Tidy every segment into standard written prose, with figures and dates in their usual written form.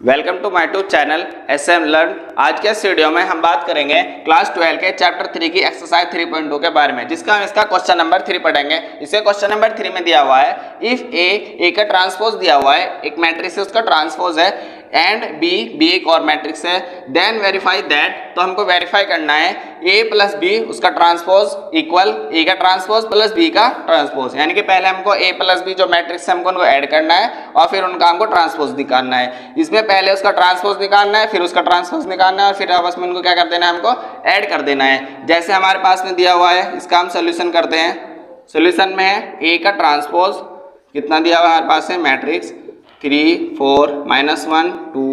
Welcome to my tube channel SM learn. आज के इस वीडियो में हम बात करेंगे क्लास 12 के चैप्टर 3 की एक्सरसाइज 3.2 के बारे में, जिसका हम इसका क्वेश्चन नंबर 3 पढ़ेंगे। इसे क्वेश्चन नंबर 3 में दिया हुआ है इफ ए का ट्रांसपोज दिया हुआ है, एक मैट्रिक्स है उसका ट्रांसपोज है, एंड बी एक और मैट्रिक्स है, देन वेरीफाई दैट। तो हमको वेरीफाई करना है ए प्लस बी उसका ट्रांसपोज इक्वल ए का ट्रांसपोज प्लस बी का ट्रांसपोज, यानी कि पहले हमको ए प्लस बी जो मैट्रिक्स है हमको उनको ऐड करना है और फिर उनका हमको ट्रांसपोज निकालना है। इसमें पहले उसका ट्रांसपोज निकालना है, फिर उसका ट्रांसपोज निकालना है और फिर आपस में उनको क्या कर देना है, हमको ऐड कर देना है। जैसे हमारे पास में दिया हुआ है इसका हम सोल्यूशन करते हैं। सोल्यूशन में है ए का ट्रांसपोज कितना दिया हुआ है हमारे पास है मैट्रिक्स 3 4 -1 2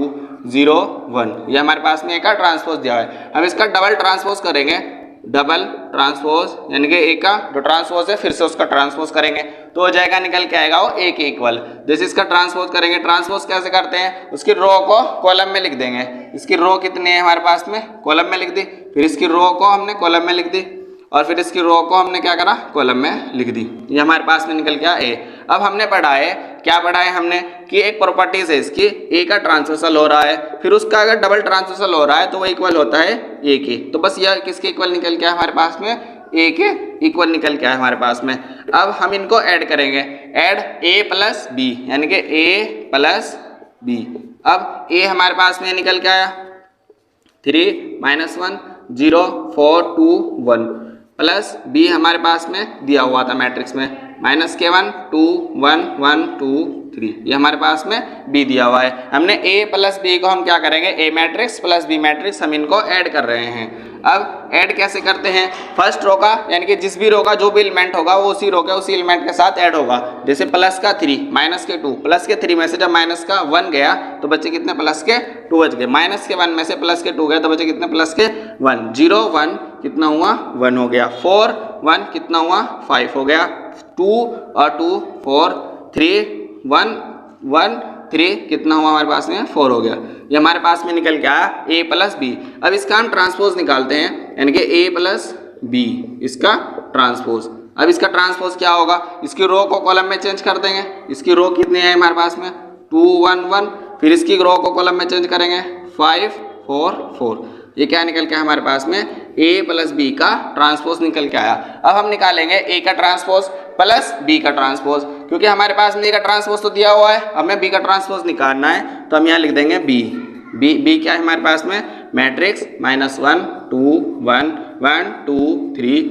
0 1, ये हमारे पास में ए का ट्रांसपोज दिया है। हम इसका डबल ट्रांसपोज करेंगे, डबल ट्रांसपोज यानी कि ए का जो ट्रांसपोज है फिर से उसका ट्रांसपोज करेंगे तो हो जाएगा, निकल के आएगा वो ए के इक्वल। जैसे इसका ट्रांसपोज करेंगे, ट्रांसपोज कैसे करते हैं, उसकी रो को कॉलम में लिख देंगे। इसकी रो कितनी है हमारे पास में, कॉलम में लिख दी, फिर इसकी रो को हमने कॉलम में लिख दी और फिर इसकी रो को हमने क्या करा, कॉलम में लिख दी। ये हमारे पास में निकल गया ए। अब हमने पढ़ा है, क्या पढ़ा है हमने कि एक प्रॉपर्टीज है इसकी, ए का ट्रांसपोजल हो रहा है, फिर उसका अगर डबल ट्रांसपोजल हो रहा है तो वो इक्वल होता है ए के। तो बस यह किसके इक्वल निकल गया हमारे पास में, ए के इक्वल निकल गया है हमारे पास में। अब हम इनको ऐड करेंगे, ऐड ए प्लस बी यानी कि ए प्लस बी। अब ए हमारे पास में निकल के आया 3 -1 0 4 2 1 प्लस बी हमारे पास में दिया हुआ था मैट्रिक्स में -1 2 1 1 2 3, ये हमारे पास में बी दिया हुआ है। हमने ए प्लस बी को हम क्या करेंगे, ए मैट्रिक्स प्लस बी मैट्रिक्स हम इनको ऐड कर रहे हैं। अब ऐड कैसे करते हैं, फर्स्ट रो का यानी कि जिस भी रो का जो भी एलिमेंट होगा वो उसी रो के उसी एलिमेंट के साथ ऐड होगा। जैसे प्लस का 3 माइनस के 2, प्लस के 3 में से जब माइनस का 1 गया तो बच्चे कितने, प्लस के 2 बच गए। माइनस के 1 में से प्लस के 2 गए तो बच्चे कितने, प्लस के 1। 0 1 कितना हुआ, 1 हो गया। 4 1 कितना हुआ, 5 हो गया। 2 और 2 4 3 1 1 3 कितना हुआ हमारे पास में, 4 हो गया। ये हमारे पास में निकल के आया ए प्लस बी। अब इसका हम ट्रांसपोज निकालते हैं यानी कि ए प्लस बी इसका ट्रांसपोज। अब इसका ट्रांसपोज क्या होगा, इसकी रो को कॉलम में चेंज कर देंगे। इसकी रो कितनी है हमारे पास में 2 1 1, फिर इसकी रो को कॉलम में चेंज करेंगे 5 4 4। ये क्या निकल के हमारे पास में, ए प्लस बी का ट्रांसपोज निकल के आया। अब हम निकालेंगे ए का ट्रांसपोज प्लस बी का ट्रांसपोज, क्योंकि हमारे पास में ए का ट्रांसपोज तो दिया हुआ है, हमें बी का ट्रांसपोज निकालना है तो हम यहाँ लिख देंगे बी क्या है हमारे पास में, मैट्रिक्स -1 2 1 1 2 3,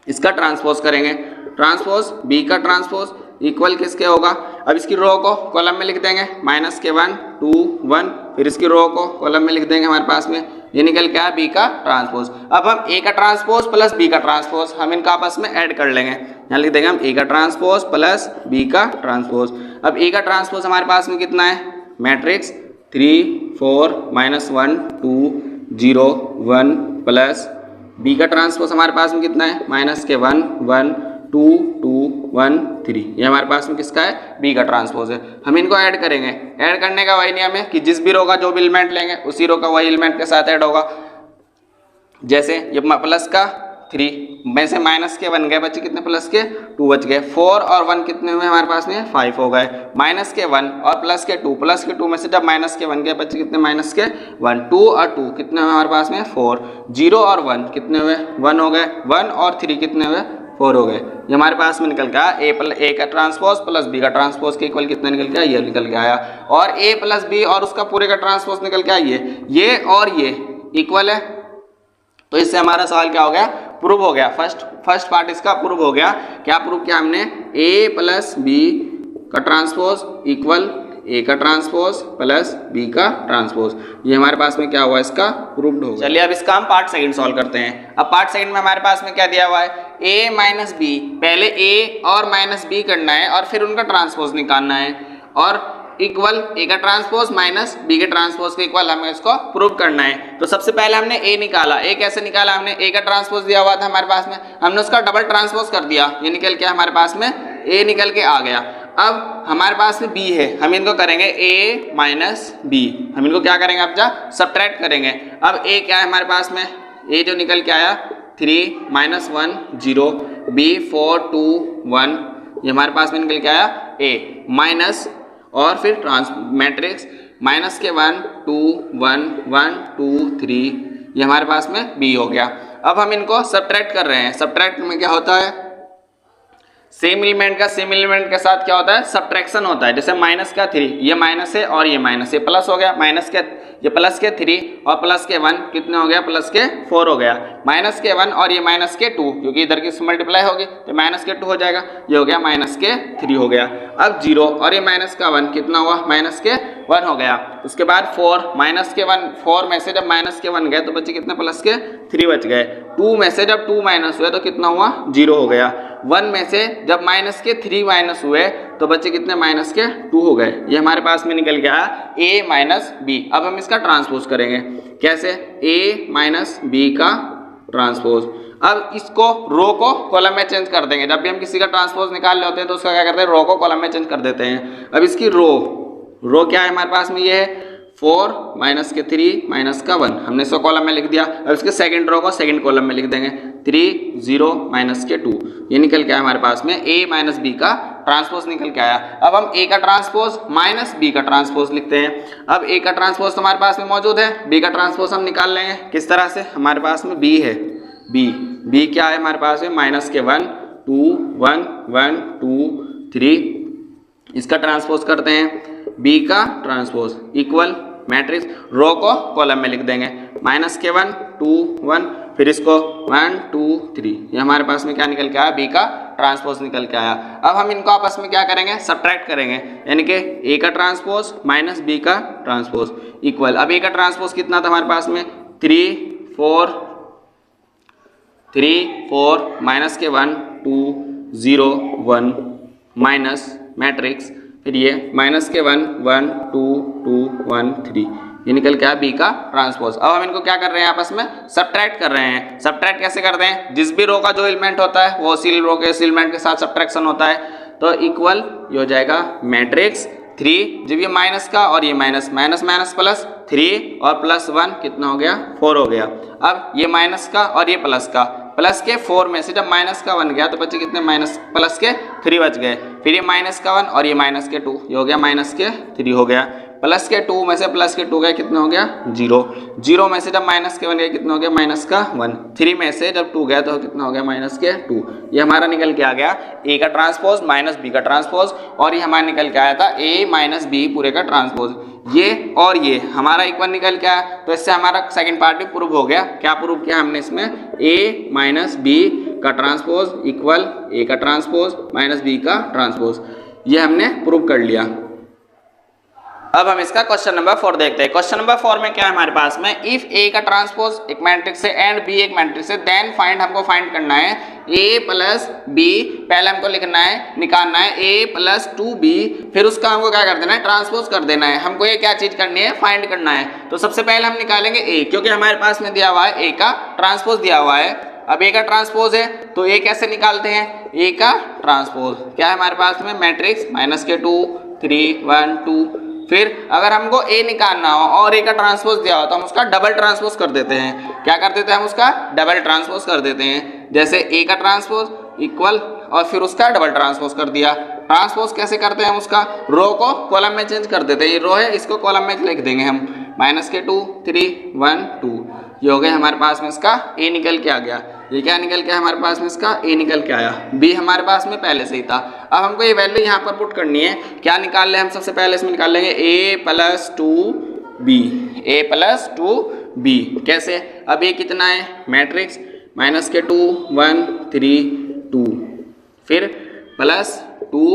इसका ट्रांसपोज करेंगे। ट्रांसपोज बी का ट्रांसपोज इक्वल किसके होगा, अब इसकी रो को कॉलम में लिख देंगे -1 2 1, फिर इसकी रो को कॉलम में लिख देंगे हमारे पास में, ये निकल क्या है बी का ट्रांसपोज। अब हम ए का ट्रांसपोज प्लस बी का ट्रांसपोज हम इनका आपस में ऐड कर लेंगे। यहाँ लिख देंगे हम ए का ट्रांसपोज प्लस बी का ट्रांसपोज। अब ए का ट्रांसपोज हमारे पास में कितना है, मैट्रिक्स 3 4 -1 2 0 1 प्लस बी का ट्रांसपोज हमारे पास में कितना है, -1 1 2 2 1 3, ये हमारे पास में किसका है, बी का ट्रांसपोज है। हम इनको ऐड करेंगे। ऐड करने का वही नियम है कि जिस भी रो का जो भी एलिमेंट लेंगे उसी रो का वही एलिमेंट के साथ ऐड होगा। जैसे ये प्लस का 3 में से माइनस के 1 गए बच्चे, कितने प्लस के 2 बच गए। 4 और 1 कितने हुए हमारे पास में, 5 हो गए। माइनस के 1 और प्लस के 2, प्लस के 2 में से जब माइनस के 1 गए बच्चे, कितने माइनस के 1। 2 और 2 कितने हुए हमारे पास में, 4। 0 और 1 कितने हुए, 1 हो गए। 1 और 3 कितने हुए, 4 हो गए। ये हमारे पास में निकल गया ए का ट्रांसपोज प्लस बी का ट्रांसपोज के इक्वल कितना निकल गया, ये निकल के आया। और ए प्लस बी और उसका पूरे का ट्रांसपोज निकल के आया, ये और ये इक्वल है। तो इससे हमारा सवाल क्या हो गया, प्रूव हो गया। फर्स्ट पार्ट इसका प्रूव हो गया। क्या प्रूव किया हमने, ए प्लस बी का ट्रांसपोज इक्वल ए का ट्रांसपोज प्लस बी का ट्रांसपोज। ये हमारे पास में क्या हुआ, इसका प्रूव्ड हो गया। चलिए अब इसका हम पार्ट सेकंड सॉल्व करते हैं। अब पार्ट सेकंड में हमारे पास में क्या दिया हुआ है, ए माइनस बी, पहले ए और माइनस बी करना है और फिर उनका ट्रांसपोज निकालना है, और इक्वल ए का ट्रांसपोज माइनस बी के ट्रांसपोज के इक्वल हमें इसको प्रूव करना है। तो सबसे पहले हमने ए निकाला। ए कैसे निकाला हमने, ए का ट्रांसपोज दिया हुआ था हमारे पास में, हमने उसका डबल ट्रांसपोज कर दिया, ये निकल के हमारे पास में ए निकल के आ गया। अब हमारे पास में बी है, हम इनको करेंगे ए माइनस बी, हम इनको क्या करेंगे, अब जा सब्ट्रैक्ट करेंगे। अब ए क्या है हमारे पास में, ए जो निकल के आया 3 -1 0, बी 4 2 1, ये हमारे पास में निकल के आया ए माइनस और फिर मैट्रिक्स माइनस के 1 2 1 1 2 3, ये हमारे पास में b हो गया। अब हम इनको सब्ट्रैक्ट कर रहे हैं। सब्ट्रैक्ट में क्या होता है, सेम एलिमेंट का सेम एलिमेंट के साथ क्या होता है, सब्ट्रैक्शन होता है। जैसे माइनस का 3, ये माइनस है और ये माइनस, ये प्लस हो गया, माइनस के ये प्लस के 3 और प्लस के 1 कितने हो गया, प्लस के 4 हो गया। माइनस के 1 और ये माइनस के 2, क्योंकि इधर की मल्टीप्लाई होगी तो माइनस के 2 हो जाएगा, ये हो गया माइनस के 3 हो गया। अब 0 और ये माइनस का 1 कितना हुआ, माइनस के 1 हो गया। उसके बाद 4, माइनस के 1, 4 में से जब माइनस के 1 गए तो बचे कितने, प्लस के 3 बच गए। 2 में से जब 2 माइनस हुए तो कितना हुआ, 0 हो गया। 1 में से जब माइनस के 3 माइनस हुए तो बच्चे कितने, माइनस के 2 हो गए। ये हमारे पास में निकल गया a माइनस बी। अब हम इसका ट्रांसपोज करेंगे, कैसे, a माइनस बी का ट्रांसपोज। अब इसको रो को कॉलम में चेंज कर देंगे। जब भी हम किसी का ट्रांसपोज निकाल लेते हैं तो उसका क्या करते हैं, रो को कॉलम में चेंज कर देते हैं। अब इसकी रो क्या है हमारे पास में, ये है 4 माइनस के 3 माइनस का 1, हमने इसको कॉलम में लिख दिया। अब इसके सेकंड रो को सेकंड कॉलम में लिख देंगे, 3 0 माइनस के 2, ये निकल के आया हमारे पास में a माइनस बी का ट्रांसपोज निकल के आया। अब हम a का ट्रांसपोज माइनस b का ट्रांसपोज लिखते हैं। अब a का ट्रांसपोज तो हमारे पास में मौजूद है, b का ट्रांसपोज हम निकाल लेंगे। किस तरह से, हमारे पास में b है, b क्या है हमारे पास में, माइनस के 1 2 1 1 2 3, इसका ट्रांसपोज करते हैं। b का ट्रांसपोज इक्वल मैट्रिक्स, रो को कॉलम में लिख देंगे, माइनस के 1 2 1, फिर इसको 1 2 3, ये हमारे पास में क्या निकल के आया, b का ट्रांसपोज निकल के आया। अब हम इनको आपस में क्या करेंगे, सब्ट्रैक्ट करेंगे, यानी कि a का ट्रांसपोज माइनस b का ट्रांसपोज इक्वल। अब a का ट्रांसपोज कितना था हमारे पास में, 3 4 माइनस के 1 2 0 1 माइनस मैट्रिक्स, फिर ये माइनस के 1 1 2 2 1 3, ये निकल के आया b का ट्रांसपोज। अब हम इनको क्या कर रहे हैं, आपस में सब्ट्रैक्ट कर रहे हैं। सब्ट्रैक्ट कैसे करते हैं, जिस भी रो का जो एलिमेंट होता है वो उसी रो के एलिमेंट के साथ सब्ट्रैक्शन होता है। तो इक्वल ये हो जाएगा मैट्रिक्स 3, जब ये माइनस का और ये माइनस, माइनस माइनस प्लस 3 और प्लस 1 कितना हो गया, 4 हो गया। अब ये माइनस का और ये प्लस का, प्लस के 4 में से जब माइनस का 1 गया तो बच्चे कितने, माइनस प्लस के 3 बच गए। फिर ये माइनस का 1 और ये माइनस के 2, ये हो गया माइनस के 3 हो गया। प्लस के 2 में से प्लस के 2 गए, कितना हो गया, 0। 0 में से जब माइनस के 1 गया कितना हो गया, माइनस का 1। 3 में से जब 2 गया तो कितना हो गया, माइनस के 2। ये हमारा निकल के आ गया a का ट्रांसपोज माइनस b का ट्रांसपोज, और ये हमारा निकल के आया था a माइनस b पूरे का ट्रांसपोज। ये और ये हमारा इक्वल निकल के आया, तो इससे हमारा सेकंड पार्ट भी प्रूव हो गया। क्या प्रूव किया हमने इसमें, a माइनस b का ट्रांसपोज इक्वल a का ट्रांसपोज माइनस b का ट्रांसपोज, ये हमने प्रूव कर लिया। अब हम इसका क्वेश्चन नंबर 4 देखते हैं। क्वेश्चन नंबर 4 में क्या है हमारे पास में, इफ a का ट्रांसपोज एक मैट्रिक्स है एंड b एक मैट्रिक्स है, देन फाइंड, हमको फाइंड करना है a प्लस b, पहले हमको लिखना है, निकालना है a प्लस 2b, फिर उसका हमको क्या कर देना है, ट्रांसपोज कर देना है। हमको ये क्या चीज करनी है, फाइंड करना है। तो सबसे पहले हम निकालेंगे a, क्योंकि हमारे पास में दिया हुआ है a का ट्रांसपोज दिया हुआ है। अब a का ट्रांसपोज है तो a कैसे निकालते हैं, a का ट्रांसपोज क्या है हमारे पास में, मैट्रिक्स माइनस के 2 3 1 2, फिर अगर हमको a निकालना हो और a का ट्रांसपोज दिया हो तो हम उसका डबल ट्रांसपोज कर देते हैं। क्या कर देते हैं, हम उसका डबल ट्रांसपोज कर देते हैं। जैसे a का ट्रांसपोज इक्वल और फिर उसका डबल ट्रांसपोज कर दिया। ट्रांसपोज कैसे करते हैं हम उसका, रो को कॉलम में चेंज कर देते हैं। ये रो है, इसको कॉलम में लिख देंगे हम, माइनस के 2 3 1 2, ये हो गया हमारे पास में इसका a निकल के आ गया। ये क्या निकल के हमारे पास में इसका a निकल के आया, b हमारे पास में पहले से ही था। अब हमको ये वैल्यू यहाँ पर पुट करनी है। क्या निकाल ले, हम सबसे पहले इसमें निकाल लेंगे a प्लस 2b, कैसे, अब ये कितना है, मैट्रिक्स माइनस के 2 1 3 2, फिर प्लस 2,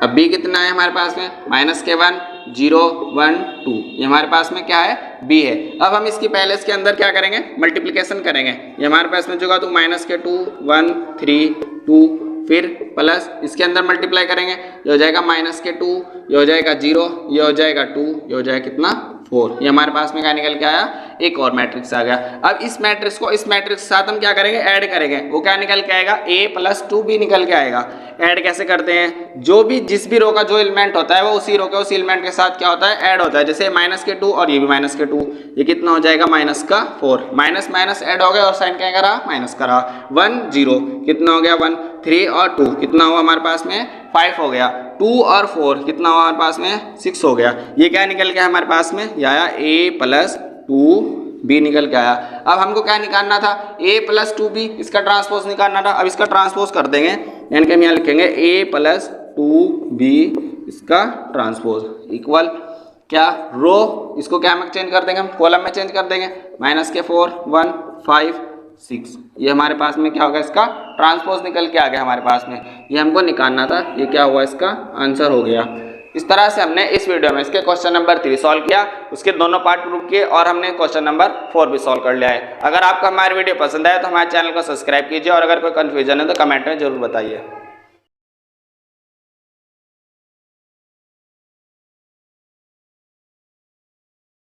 अब b कितना है हमारे पास में, माइनस के 1 0 1 2, ये हमारे पास में क्या है, b है। अब हम इसकी पहले इसके अंदर क्या करेंगे, मल्टीप्लिकेशन करेंगे। ये हमारे पास में जो होगा तो माइनस के 2 1 3 2, फिर प्लस इसके अंदर मल्टीप्लाई करेंगे, ये हो जाएगा माइनस के 2, ये हो जाएगा 0, ये हो जाएगा 2, ये हो जाएगा कितना 4, ये हमारे पास में क्या निकल के आया, एक और मैट्रिक्स आ गया। अब इस मैट्रिक्स को इस मैट्रिक्स के साथ हम क्या करेंगे, ऐड करेंगे। वो क्या निकल के आएगा, a + 2b निकल के आएगा। ऐड कैसे करते हैं, जो भी जिस भी रो का जो एलिमेंट होता है वो उसी रो के उसी एलिमेंट के साथ क्या होता है, ऐड होता है। जैसे -2 और ये भी -2, ये कितना हो जाएगा, -4। माइनस माइनस ऐड हो गया और साइन क्या करा, माइनस करा। 1 0 कितना हो गया, 1 3 और 2 कितना हुआ हमारे पास में, 5 हो गया। 2 और 4 कितना हुआ हमारे पास में, 6 हो गया। ये क्या निकल गया हमारे पास में, ये आया a + 2b निकल के आया। अब हमको क्या निकालना था, a + 2b, इसका ट्रांसपोज निकालना था। अब इसका ट्रांसपोज कर देंगे, यानी कि हम यहाँ लिखेंगे a + 2b इसका ट्रांसपोज इक्वल क्या, रो इसको क्या में चेंज कर देंगे, हम कॉलम में चेंज कर देंगे। -4 1 5 6, ये हमारे पास में क्या होगा, इसका ट्रांसपोज निकल के आ गया हमारे पास में। ये हमको निकालना था, ये क्या हुआ, इसका आंसर हो गया। इस तरह से हमने इस वीडियो में इसके क्वेश्चन नंबर 3 सॉल्व किया, उसके दोनों पार्ट प्रूव किए और हमने क्वेश्चन नंबर 4 भी सॉल्व कर लिया है। अगर आपको हमारी वीडियो पसंद आए तो हमारे चैनल को सब्सक्राइब कीजिए और अगर कोई कंफ्यूजन है तो कमेंट में जरूर बताइए।